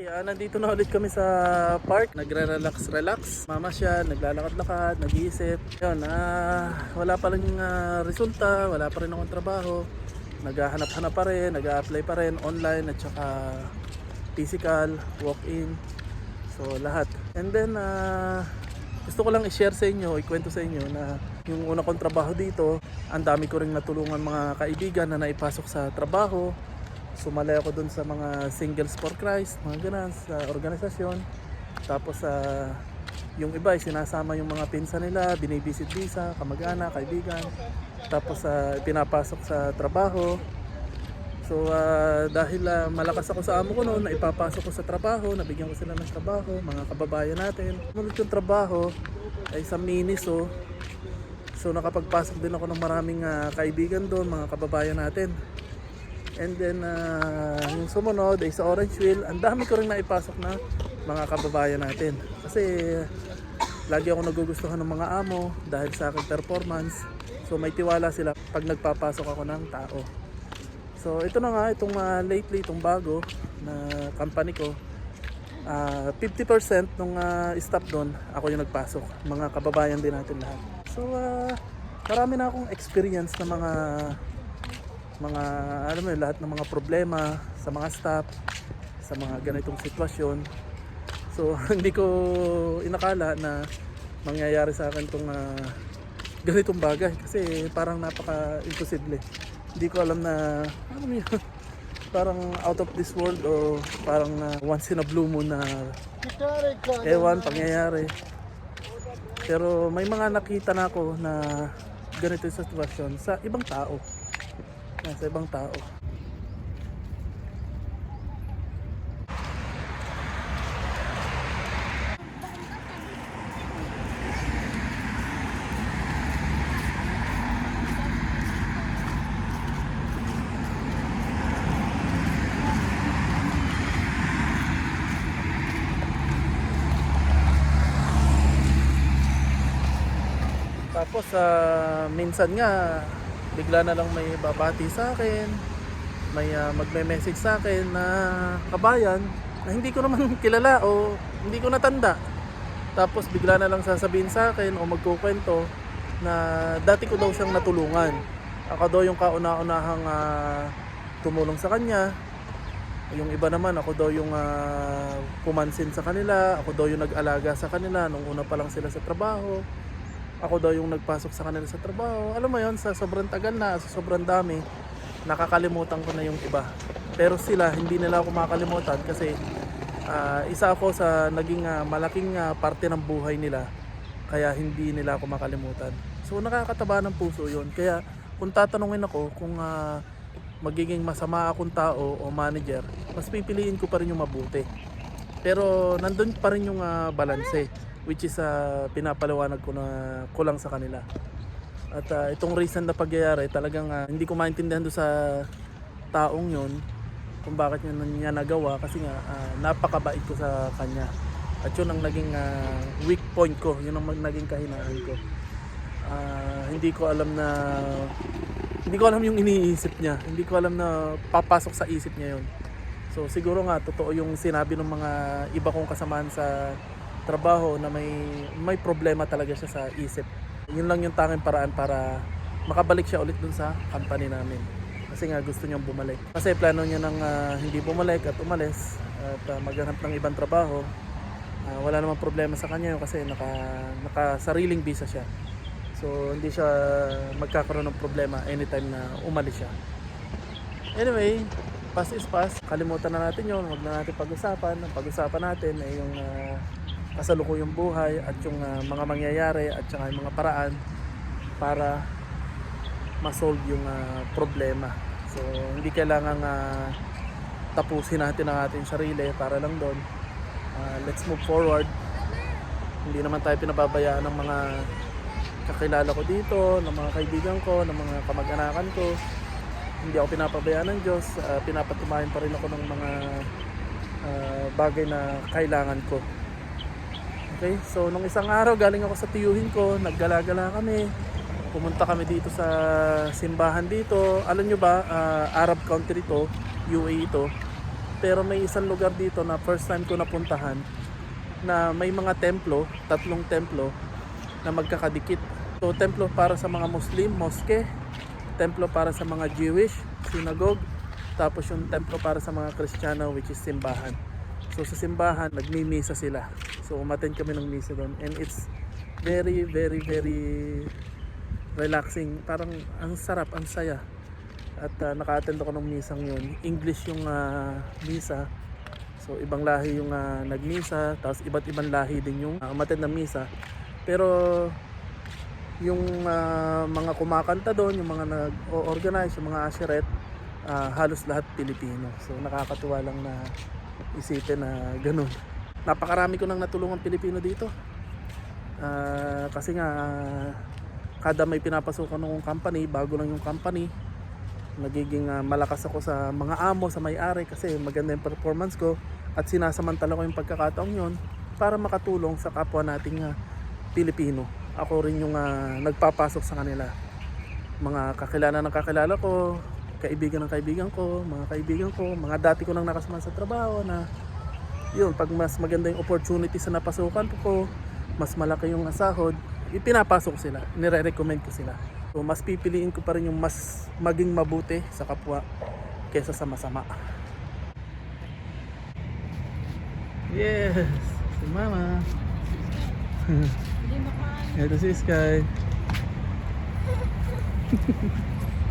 Nandito na ulit kami sa park. Nagre-relax. Mamasyal, naglalakad-lakad, nag-iisip. Yun, wala pa rin resulta, wala pa rin akong trabaho. Naghahanap-hanap pa rin, nag-a-apply pa rin online at saka physical, walk-in. So lahat. And then gusto ko lang i-share sa inyo, ikwento sa inyo na yung una kong trabaho dito, ang dami ko rin natulungan mga kaibigan na naipasok sa trabaho. Sumali ako dun sa mga Singles for Christ, mga ganun, sa organisasyon. Tapos yung iba ay sinasama yung mga pinsan nila, binibisit visa, kamag-anak, kaibigan. Tapos pinapasok sa trabaho. So dahil malakas ako sa amo ko noon, naipapasok ko sa trabaho, nabigyan ko sila ng trabaho, mga kababayan natin. Sumunod yung trabaho ay sa Miniso. So nakapagpasok din ako ng maraming kaibigan doon, mga kababayan natin. And then yung sumunod ay sa Orange Wheel, ang dami ko rin naipasok na mga kababayan natin. Kasi lagi ako nagugustuhan ng mga amo dahil sa aking performance. So may tiwala sila pag nagpapasok ako ng tao. So ito na nga, itong lately, itong bago na company ko, 50% ng staff doon, ako yung nagpasok. Mga kababayan din natin lahat. So marami na akong experience na mga alam mo yun, lahat ng mga problema sa mga staff, sa mga ganitong sitwasyon. So hindi ko inakala na mangyayari sa akin itong ganitong bagay kasi parang napaka-imposible. Hindi ko alam na ano yun, parang out of this world o parang once in a blue moon na ewan, pangyayari. Pero may mga nakita na ako na ganito yung sitwasyon sa ibang tao. Sa ibang tao. Tapos minsan nga bigla na lang may babati sa akin, may magme-message sa akin na kabayan na hindi ko naman kilala o hindi ko natanda. Tapos bigla na lang sasabihin sa akin o magkukwento na dati ko daw siyang natulungan. Ako daw yung kauna-unahang tumulong sa kanya. Yung iba naman, ako daw yung pumansin sa kanila, ako daw yung nag-alaga sa kanila nung una pa lang sila sa trabaho. Ako daw yung nagpasok sa kanila sa trabaho. Alam mo yon, sa sobrang tagal na, sa sobrang dami, nakakalimutan ko na yung iba. Pero sila, hindi nila ako makakalimutan kasi isa ako sa naging malaking parte ng buhay nila. Kaya hindi nila ako makalimutan. So nakakataba ng puso yon. Kaya kung tatanungin ako kung magiging masama akong tao o manager, mas pipiliin ko pa rin yung mabuti. Pero nandun pa rin yung balanse, which is pinapaliwanag ko na kulang sa kanila. At itong recent na pagyayari, talagang hindi ko maintindihan doon sa taong yon kung bakit niya nagawa kasi nga napakabait ko sa kanya. At yun ang naging weak point ko, yun ang naging kahinaan ko. Hindi ko alam yung iniisip niya. Hindi ko alam na papasok sa isip niya yun. So siguro nga totoo yung sinabi ng mga iba kong kasamahan sa trabaho na may problema talaga siya sa isip. Yun lang yung tanging paraan para makabalik siya ulit dun sa company namin. Kasi nga gusto niyang bumalik. Kasi plano niya nang hindi bumalik at umalis at maghanap ng ibang trabaho. Wala namang problema sa kanya yun kasi naka-sariling visa siya. So hindi siya magkakaroon ng problema anytime na umalis siya. Anyway, past is past. Kalimutan na natin yun. Huwag na natin pag-usapan. Ang pag-usapan natin ay yung kasalukuyang buhay at yung mga mangyayari at saka yung mga paraan para ma-solve yung problema. So hindi kailangan tapusin natin ang ating sarili para lang doon. Let's move forward. Hindi naman tayo pinababayaan ng mga kakilala ko dito, ng mga kaibigan ko, ng mga kamag-anakan ko. Hindi ako pinapabayaan ng Diyos. Pinapatumayan pa rin ako ng mga bagay na kailangan ko. Okay, so nung isang araw galing ako sa tiyuhin ko, naggala-gala kami. Pumunta kami dito sa simbahan dito. Alam nyo ba, Arab country to, UAE ito. Pero may isang lugar dito na first time ko napuntahan na may mga templo, 3 templo na magkakadikit. So templo para sa mga Muslim, mosque, templo para sa mga Jewish, synagogue, tapos yung templo para sa mga Kristiyano, which is simbahan. So sa simbahan, nagmimisa sila. So umattend kami ng misa doon, and it's very relaxing. Parang ang sarap, ang saya. At naka-attend ako ng misang yun. English yung misa. So ibang lahi yung nagmisa, tapos iba't ibang lahi din yung umattend ng misa. Pero yung mga kumakanta doon, yung mga nag-organize, yung mga asheret, halos lahat Pilipino. So nakakatuwa lang na isipin na ganun. Napakarami ko nang natulungan Pilipino dito. Kasi nga kada may pinapasukan ng company, bago lang yung company, nagiging malakas ako sa mga amo, sa may-ari, kasi maganda yung performance ko at sinasamantala ko yung pagkakataong yun para makatulong sa kapwa nating Pilipino. Ako rin yung nagpapasok sa kanila. Mga kakilala ng kakilala ko, kaibigan ng kaibigan ko, mga dati ko nang nakasama sa trabaho na yun, pag mas maganda yung opportunity sa napasukan ko, mas malaki yung sahod, ipinapasok sila, nire-recommend ko sila. So mas pipiliin ko pa rin yung mas maging mabuti sa kapwa kaysa sa masama. Yes, si Mama. Ito si Sky.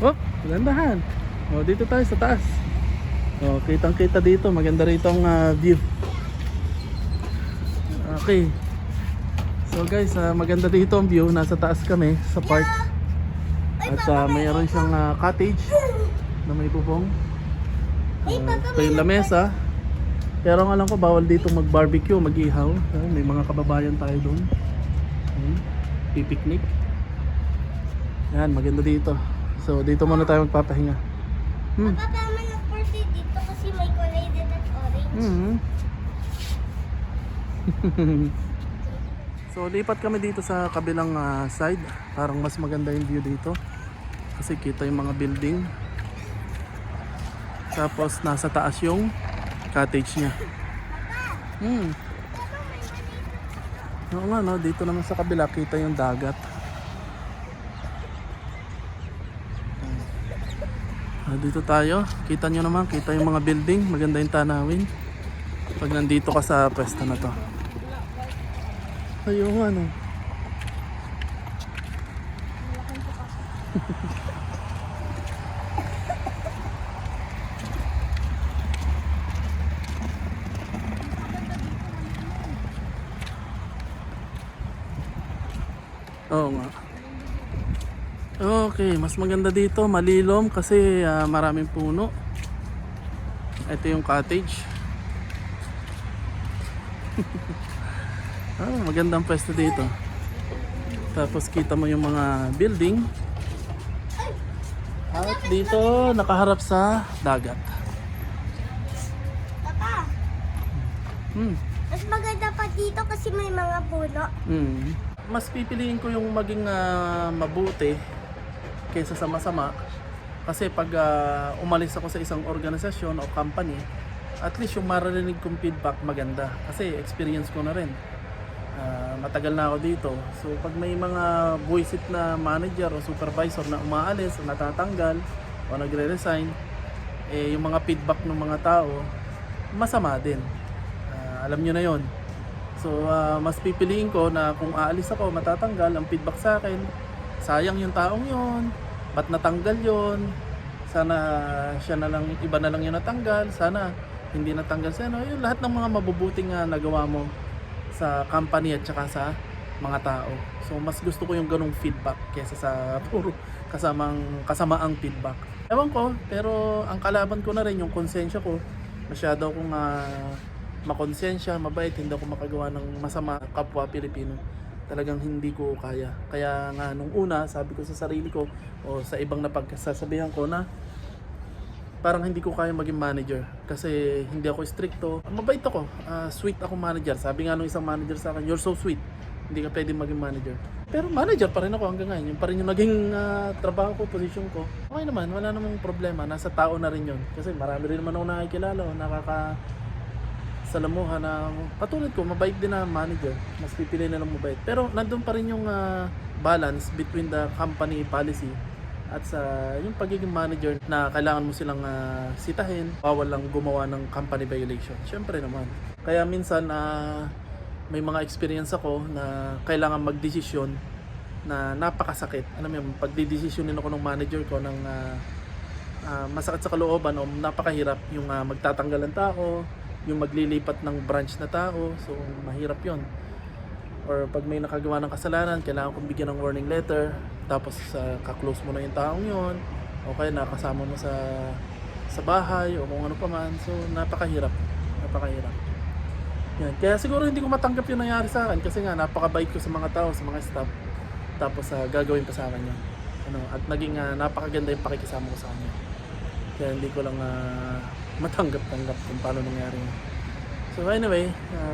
Oh, gandahan. Oh, dito tayo sa taas. Oh, kitang-kita dito, maganda rito ang view. Okay. So guys, maganda dito ang view. Nasa taas kami sa park. At mayroon siyang cottage na may bubong. May lamesa. Pero ang alam ko, bawal dito mag-barbecue, mag-ihaw. May mga kababayan tayo doon. Pipiknik. Yan, maganda dito. So dito muna tayo magpapahinga. Papa, ng party dito kasi may kulay din at orange. So lipat kami dito sa kabilang side. Parang mas maganda yung view dito kasi kita yung mga building, tapos nasa taas yung cottage niya. Oo nga, no? Dito naman sa kabila kita yung dagat. Dito tayo, kita nyo naman, kita yung mga building, maganda yung tanawin pag nandito ka sa pwesto na to. Ayun nga, no? Oo nga. Okay, mas maganda dito, malilom kasi maraming puno. Ito yung cottage. Magandang pwesto dito. Tapos kita mo yung mga building. At dito nakaharap sa dagat. Papa, mas maganda pa dito kasi may mga puno. Mas pipiliin ko yung maging mabuti kaysa sa masama. Kasi pag umalis ako sa isang organisasyon o company, at least yung maririnig kong feedback maganda. Kasi experience ko na rin. Matagal na ako dito. So pag may mga buwisit na manager o supervisor na umaalis o natatanggal o nagre-resign, yung mga feedback ng mga tao masama din. Alam nyo na yon. So mas pipiliin ko na kung aalis ako, matatanggal, ang feedback sa akin, sayang yung taong yon, ba't natanggal yon, sana siya na lang, iba na lang yung natanggal, sana hindi natanggal siya. Yung lahat ng mga mabubuting nagawa mo sa company at saka sa mga tao. So mas gusto ko yung ganong feedback kaysa sa puro kasamaang feedback. Ewan ko, pero ang kalaban ko na rin yung konsensya ko. Masyado akong makonsensya, mabait, hindi ako makagawa ng masama kapwa Pilipino. Talagang hindi ko kaya. Kaya nga nung una, sabi ko sa sarili ko o sa ibang napagsasabihan ko na parang hindi ko kaya maging manager kasi hindi ako stricto. Mabait ako, sweet ako manager. Sabi nga nung isang manager sa akin, "You're so sweet." Hindi ka pwede maging manager. Pero manager pa rin ako hanggang ngayon. Yung pa rin yung naging trabaho ko, position ko. Okay naman, wala namang problema. Nasa tao na rin yun. Kasi marami rin naman ako nakikilala o salamuha na patulad ko, mabait din na manager. Mas pipili na lang mabait. Pero nandun pa rin yung balance between the company policy at sa yung pagiging manager na kailangan mo silang sitahin, bawal lang gumawa ng company violation. Syempre naman. Kaya minsan may mga experience ako na kailangan magdesisyon na napakasakit. Alam mo yun, pagdidesisyonin ako ng manager ko ng masakit sa kalooban o napakahirap yung magtatanggal ng tao, yung maglilipat ng branch na tao. So mahirap yon. Or pag may nakagawa ng kasalanan, kailangan kong bigyan ng warning letter, tapos ka-close mo na yung taong yon, o kaya nakasama mo sa bahay o kung ano pa man. So napakahirap yan. Kaya siguro hindi ko matanggap yung nangyari sa akin kasi nga napakabait ko sa mga tao, sa mga staff, tapos gagawin pa sa akin yun, at naging napakaganda yung pakikisama ko sa kanya. Kaya hindi ko lang matanggap kung paano nangyari yun. So anyway,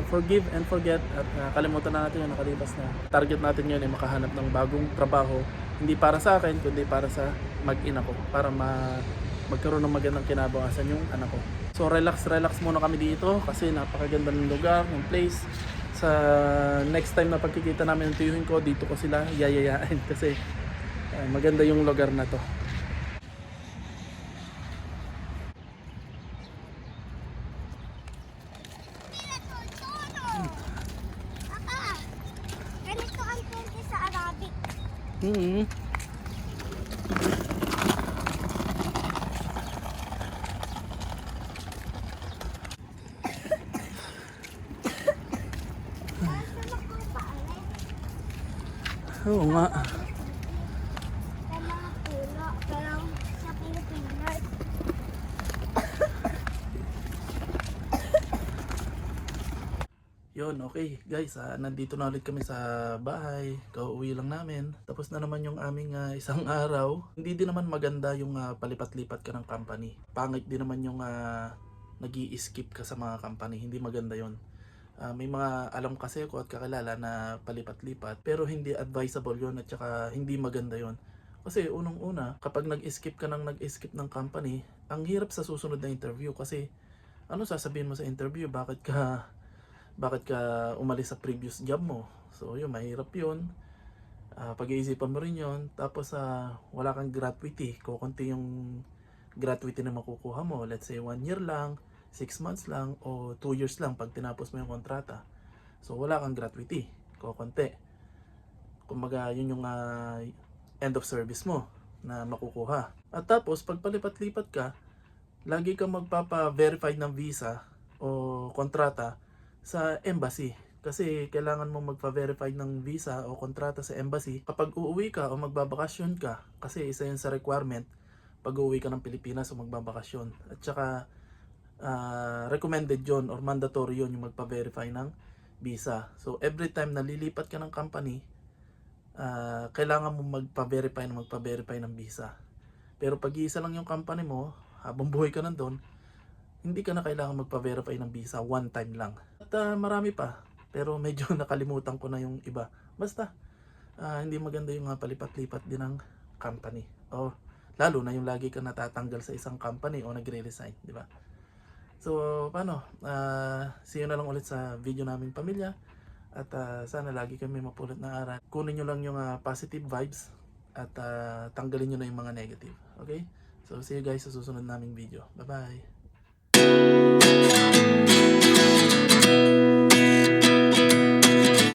forgive and forget at kalimutan na natin yung nakalipas na. Target natin ngayon ay makahanap ng bagong trabaho, hindi para sa akin kundi para sa mag-ina ko, para magkaroon ng magandang kinabukasan yung anak ko. So relax muna kami dito kasi napakaganda ng lugar, ng place. Sa next time na pagkikita namin ng tiyuhin ko, dito ko sila yayayain kasi maganda yung lugar na to. Ganito ang tente sa Arabic. Mm-hmm. Oo nga. Sa mga puno, pero sa Pilipinas. Yun, okay guys, nandito na ulit kami sa bahay. Kauwi lang namin. Tapos na naman yung aming isang araw. Hindi din naman maganda yung palipat-lipat ka ng company. Pangit din naman yung nag-i-skip ka sa mga company. Hindi maganda yon. May mga alam kasi ako at kakilala na palipat-lipat, pero hindi advisable yon at saka hindi maganda yon. Kasi unang-una, kapag nag-skip ka ng company, ang hirap sa susunod na interview kasi ano sasabihin mo sa interview? Bakit ka umalis sa previous job mo? So yun, mahirap yun. Pag-iisipan mo rin yun. Tapos wala kang gratuity. Kukunti yung gratuity na makukuha mo. Let's say 1 year lang, 6 months lang, o 2 years lang pag tinapos mo yung kontrata. So wala kang gratuity. Kukunti. Kumbaga yun yung end of service mo na makukuha. At tapos pag palipat-lipat ka, lagi kang magpapa-verify ng visa o kontrata sa embassy. Kasi kailangan mo magpa-verify ng visa o kontrata sa embassy kapag uuwi ka o magbabakasyon ka. Kasi isa yun sa requirement pag uuwi ka ng Pilipinas o magbabakasyon. At saka recommended yun or mandatory yun yung magpa-verify ng visa. So every time na lilipat ka ng company, kailangan mo magpa-verify ng visa. Pero pag iisa lang yung company mo, habang buhay ka nandun, hindi ka na kailangan magpa-verify ng visa, one time lang. At marami pa, pero medyo nakalimutan ko na yung iba. Basta, hindi maganda yung palipat-lipat din ng company. O, lalo na yung lagi ka natatanggal sa isang company o nagre-resign, di ba? So, paano? See you na lang ulit sa video naming pamilya. At sana lagi kami mapulot na aral. Kunin nyo lang yung positive vibes at tanggalin nyo na yung mga negative. Okay? So, see you guys sa susunod naming video. Bye-bye!